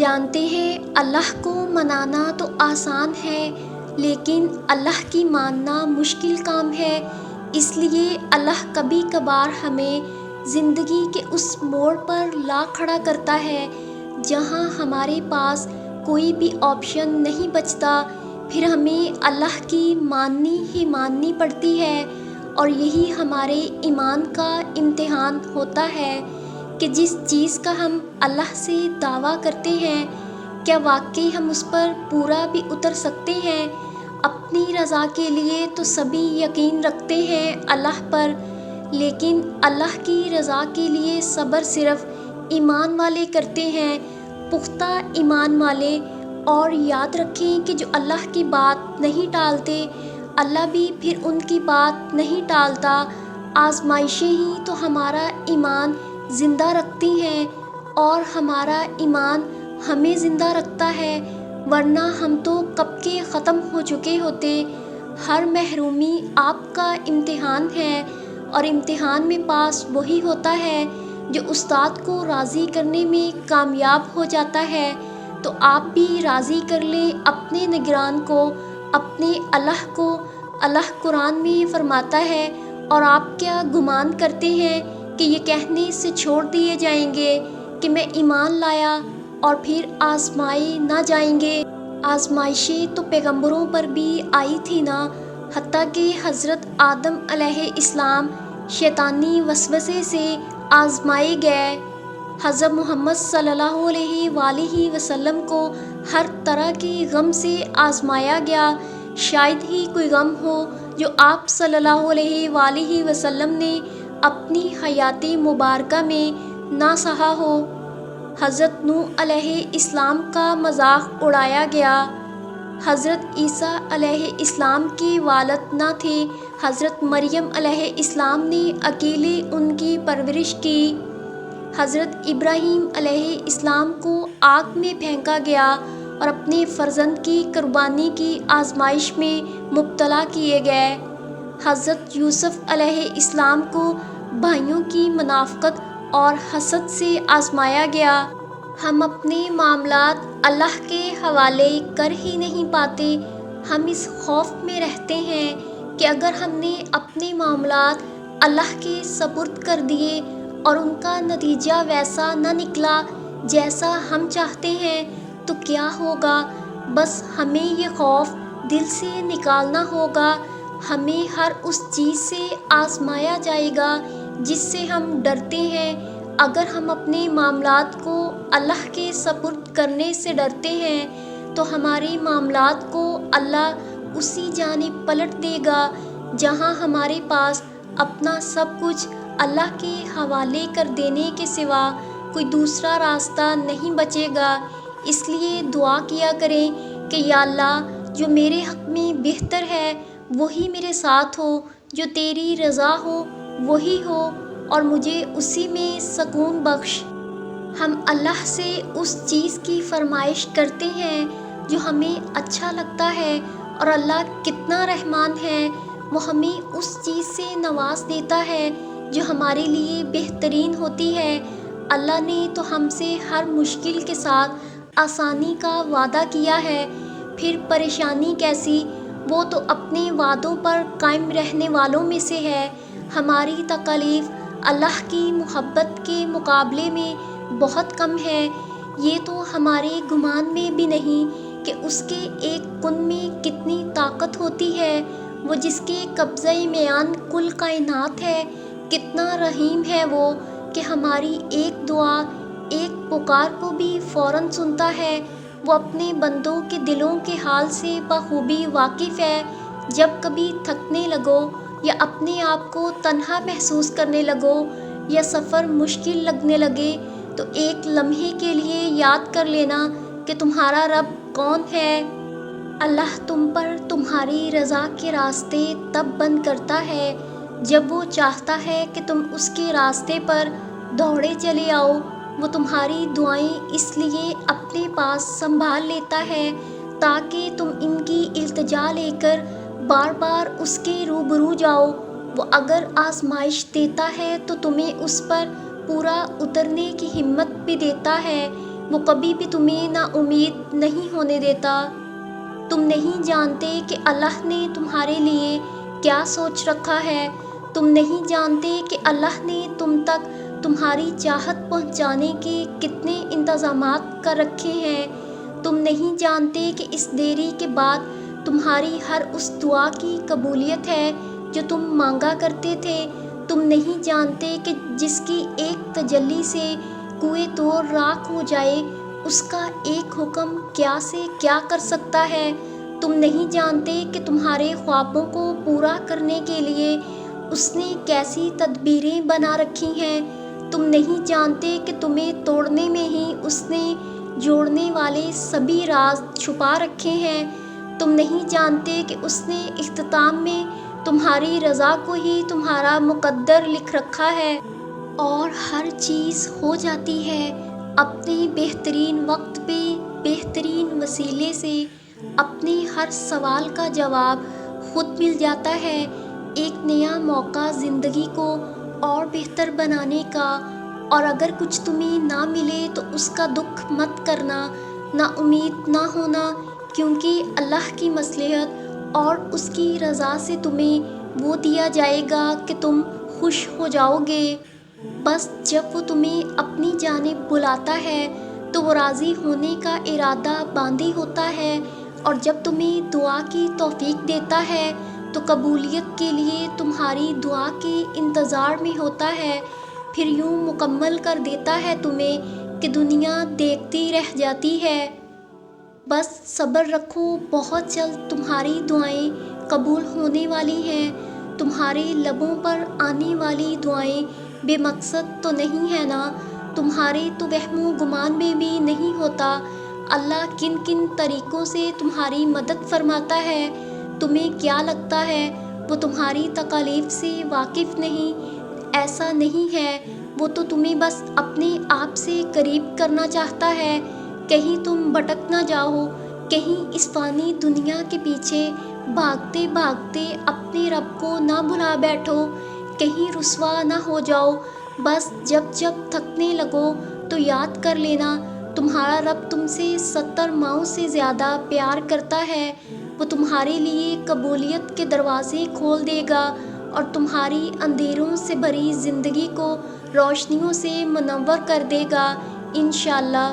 جانتے ہیں اللہ کو منانا تو آسان ہے، لیکن اللہ کی ماننا مشکل کام ہے۔ اس لیے اللہ کبھی کبھار ہمیں زندگی کے اس موڑ پر لا کھڑا کرتا ہے جہاں ہمارے پاس کوئی بھی آپشن نہیں بچتا، پھر ہمیں اللہ کی ماننی پڑتی ہے۔ اور یہی ہمارے ایمان کا امتحان ہوتا ہے کہ جس چیز کا ہم اللہ سے دعویٰ کرتے ہیں، کیا واقعی ہم اس پر پورا بھی اتر سکتے ہیں؟ اپنی رضا کے لیے تو سبھی یقین رکھتے ہیں اللہ پر، لیکن اللہ کی رضا کے لیے صبر صرف ایمان والے کرتے ہیں، پختہ ایمان والے۔ اور یاد رکھیں کہ جو اللہ کی بات نہیں ٹالتے، اللہ بھی پھر ان کی بات نہیں ٹالتا۔ آزمائشیں ہی تو ہمارا ایمان زندہ رکھتی ہیں، اور ہمارا ایمان ہمیں زندہ رکھتا ہے، ورنہ ہم تو کب کے ختم ہو چکے ہوتے۔ ہر محرومی آپ کا امتحان ہے، اور امتحان میں پاس وہی ہوتا ہے جو استاد کو راضی کرنے میں کامیاب ہو جاتا ہے۔ تو آپ بھی راضی کر لیں اپنے نگران کو، اپنے اللہ کو۔ اللہ قرآن میں فرماتا ہے، اور آپ کیا گمان کرتے ہیں کہ یہ کہنے سے چھوڑ دیے جائیں گے کہ میں ایمان لایا اور پھر آزمائے نہ جائیں گے؟ آزمائشیں تو پیغمبروں پر بھی آئی تھی نا، حتیٰ کہ حضرت آدم علیہ السلام شیطانی وسوسے سے آزمائے گئے۔ حضرت محمد صلی اللہ علیہ وآلہ وسلم کو ہر طرح کے غم سے آزمایا گیا۔ شاید ہی کوئی غم ہو جو آپ صلی اللہ علیہ وآلہ وسلم نے اپنی حیات مبارکہ میں نہ سہا ہو۔ حضرت نوح علیہ السلام کا مذاق اڑایا گیا۔ حضرت عیسیٰ علیہ السلام کے والد نہ تھے، حضرت مریم علیہ السلام نے اکیلے ان کی پرورش کی۔ حضرت ابراہیم علیہ السلام کو آگ میں پھینکا گیا اور اپنے فرزند کی قربانی کی آزمائش میں مبتلا کیے گئے۔ حضرت یوسف علیہ السلام کو بھائیوں کی منافقت اور حسد سے آزمایا گیا۔ ہم اپنے معاملات اللہ کے حوالے کر ہی نہیں پاتے۔ ہم اس خوف میں رہتے ہیں کہ اگر ہم نے اپنے معاملات اللہ کے سپرد کر دیے اور ان کا نتیجہ ویسا نہ نکلا جیسا ہم چاہتے ہیں تو کیا ہوگا؟ بس ہمیں یہ خوف دل سے نکالنا ہوگا۔ ہمیں ہر اس چیز سے آزمایا جائے گا جس سے ہم ڈرتے ہیں۔ اگر ہم اپنے معاملات کو اللہ کے سپرد کرنے سے ڈرتے ہیں تو ہمارے معاملات کو اللہ اسی جانب پلٹ دے گا جہاں ہمارے پاس اپنا سب کچھ اللہ کے حوالے کر دینے کے سوا کوئی دوسرا راستہ نہیں بچے گا۔ اس لیے دعا کیا کریں کہ یا اللہ، جو میرے حق میں بہتر ہے وہی میرے ساتھ ہو، جو تیری رضا ہو وہی ہو، اور مجھے اسی میں سکون بخش۔ ہم اللہ سے اس چیز کی فرمائش کرتے ہیں جو ہمیں اچھا لگتا ہے، اور اللہ کتنا رحمان ہے، وہ ہمیں اس چیز سے نواز دیتا ہے جو ہمارے لیے بہترین ہوتی ہے۔ اللہ نے تو ہم سے ہر مشکل کے ساتھ آسانی کا وعدہ کیا ہے، پھر پریشانی کیسی؟ وہ تو اپنے وعدوں پر قائم رہنے والوں میں سے ہے۔ ہماری تکالیف اللہ کی محبت کے مقابلے میں بہت کم ہے۔ یہ تو ہمارے گمان میں بھی نہیں کہ اس کے ایک کن میں کتنی طاقت ہوتی ہے۔ وہ جس کے قبضہ میان کل کائنات ہے، کتنا رحیم ہے وہ کہ ہماری ایک دعا، ایک پکار کو بھی فوراً سنتا ہے۔ وہ اپنے بندوں کے دلوں کے حال سے بخوبی واقف ہے۔ جب کبھی تھکنے لگو، یا اپنے آپ کو تنہا محسوس کرنے لگو، یا سفر مشکل لگنے لگے، تو ایک لمحے کے لیے یاد کر لینا کہ تمہارا رب کون ہے۔ اللہ تم پر تمہاری رضا کے راستے تب بند کرتا ہے جب وہ چاہتا ہے کہ تم اس کے راستے پر دوڑے چلے آؤ۔ وہ تمہاری دعائیں اس لیے اپنے پاس سنبھال لیتا ہے تاکہ تم ان کی التجا لے کر بار بار اس کے روبرو جاؤ۔ وہ اگر آزمائش دیتا ہے تو تمہیں اس پر پورا اترنے کی ہمت بھی دیتا ہے، وہ کبھی بھی تمہیں نا امید نہیں ہونے دیتا۔ تم نہیں جانتے کہ اللہ نے تمہارے لیے کیا سوچ رکھا ہے۔ تم نہیں جانتے کہ اللہ نے تم تک تمہاری چاہت پہنچانے کے کتنے انتظامات کر رکھے ہیں۔ تم نہیں جانتے کہ اس دیری کے بعد تمہاری ہر اس دعا کی قبولیت ہے جو تم مانگا کرتے تھے۔ تم نہیں جانتے کہ جس کی ایک تجلی سے کوہ طور راکھ ہو جائے، اس کا ایک حکم کیا سے کیا کر سکتا ہے۔ تم نہیں جانتے کہ تمہارے خوابوں کو پورا کرنے کے لیے اس نے کیسی تدبیریں بنا رکھی ہیں۔ تم نہیں جانتے کہ تمہیں توڑنے میں ہی اس نے جوڑنے والے سبھی راز چھپا رکھے ہیں۔ تم نہیں جانتے کہ اس نے اختتام میں تمہاری رضا کو ہی تمہارا مقدر لکھ رکھا ہے، اور ہر چیز ہو جاتی ہے اپنے بہترین وقت پہ، بہترین وسیلے سے۔ اپنے ہر سوال کا جواب خود مل جاتا ہے۔ ایک نیا موقع زندگی کو اور بہتر بنانے کا، اور اگر کچھ تمہیں نہ ملے تو اس کا دکھ مت کرنا، نا امید نہ ہونا، کیونکہ اللہ کی مصلحت اور اس کی رضا سے تمہیں وہ دیا جائے گا کہ تم خوش ہو جاؤ گے۔ بس جب وہ تمہیں اپنی جانب بلاتا ہے تو وہ راضی ہونے کا ارادہ باندھے ہوتا ہے، اور جب تمہیں دعا کی توفیق دیتا ہے تو قبولیت کے لیے تمہاری دعا کے انتظار میں ہوتا ہے۔ پھر یوں مکمل کر دیتا ہے تمہیں کہ دنیا دیکھتی رہ جاتی ہے۔ بس صبر رکھو، بہت جلد تمہاری دعائیں قبول ہونے والی ہیں۔ تمہارے لبوں پر آنے والی دعائیں بے مقصد تو نہیں ہے نا؟ تمہارے تو وہم و گمان میں بھی نہیں ہوتا اللہ کن کن طریقوں سے تمہاری مدد فرماتا ہے؟ تمہیں کیا لگتا ہے وہ تمہاری تکالیف سے واقف نہیں؟ ایسا نہیں ہے، وہ تو تمہیں بس اپنے آپ سے قریب کرنا چاہتا ہے۔ کہیں تم بھٹک نہ جاؤ، کہیں اس فانی دنیا کے پیچھے بھاگتے بھاگتے اپنے رب کو نہ بھلا بیٹھو، کہیں رسوا نہ ہو جاؤ۔ بس جب جب تھکنے لگو تو یاد کر لینا تمہارا رب تم سے 70 ماؤں سے زیادہ پیار کرتا ہے۔ وہ تمہارے لیے قبولیت کے دروازے کھول دے گا اور تمہاری اندھیروں سے بھری زندگی کو روشنیوں سے منور کر دے گا انشاءاللہ۔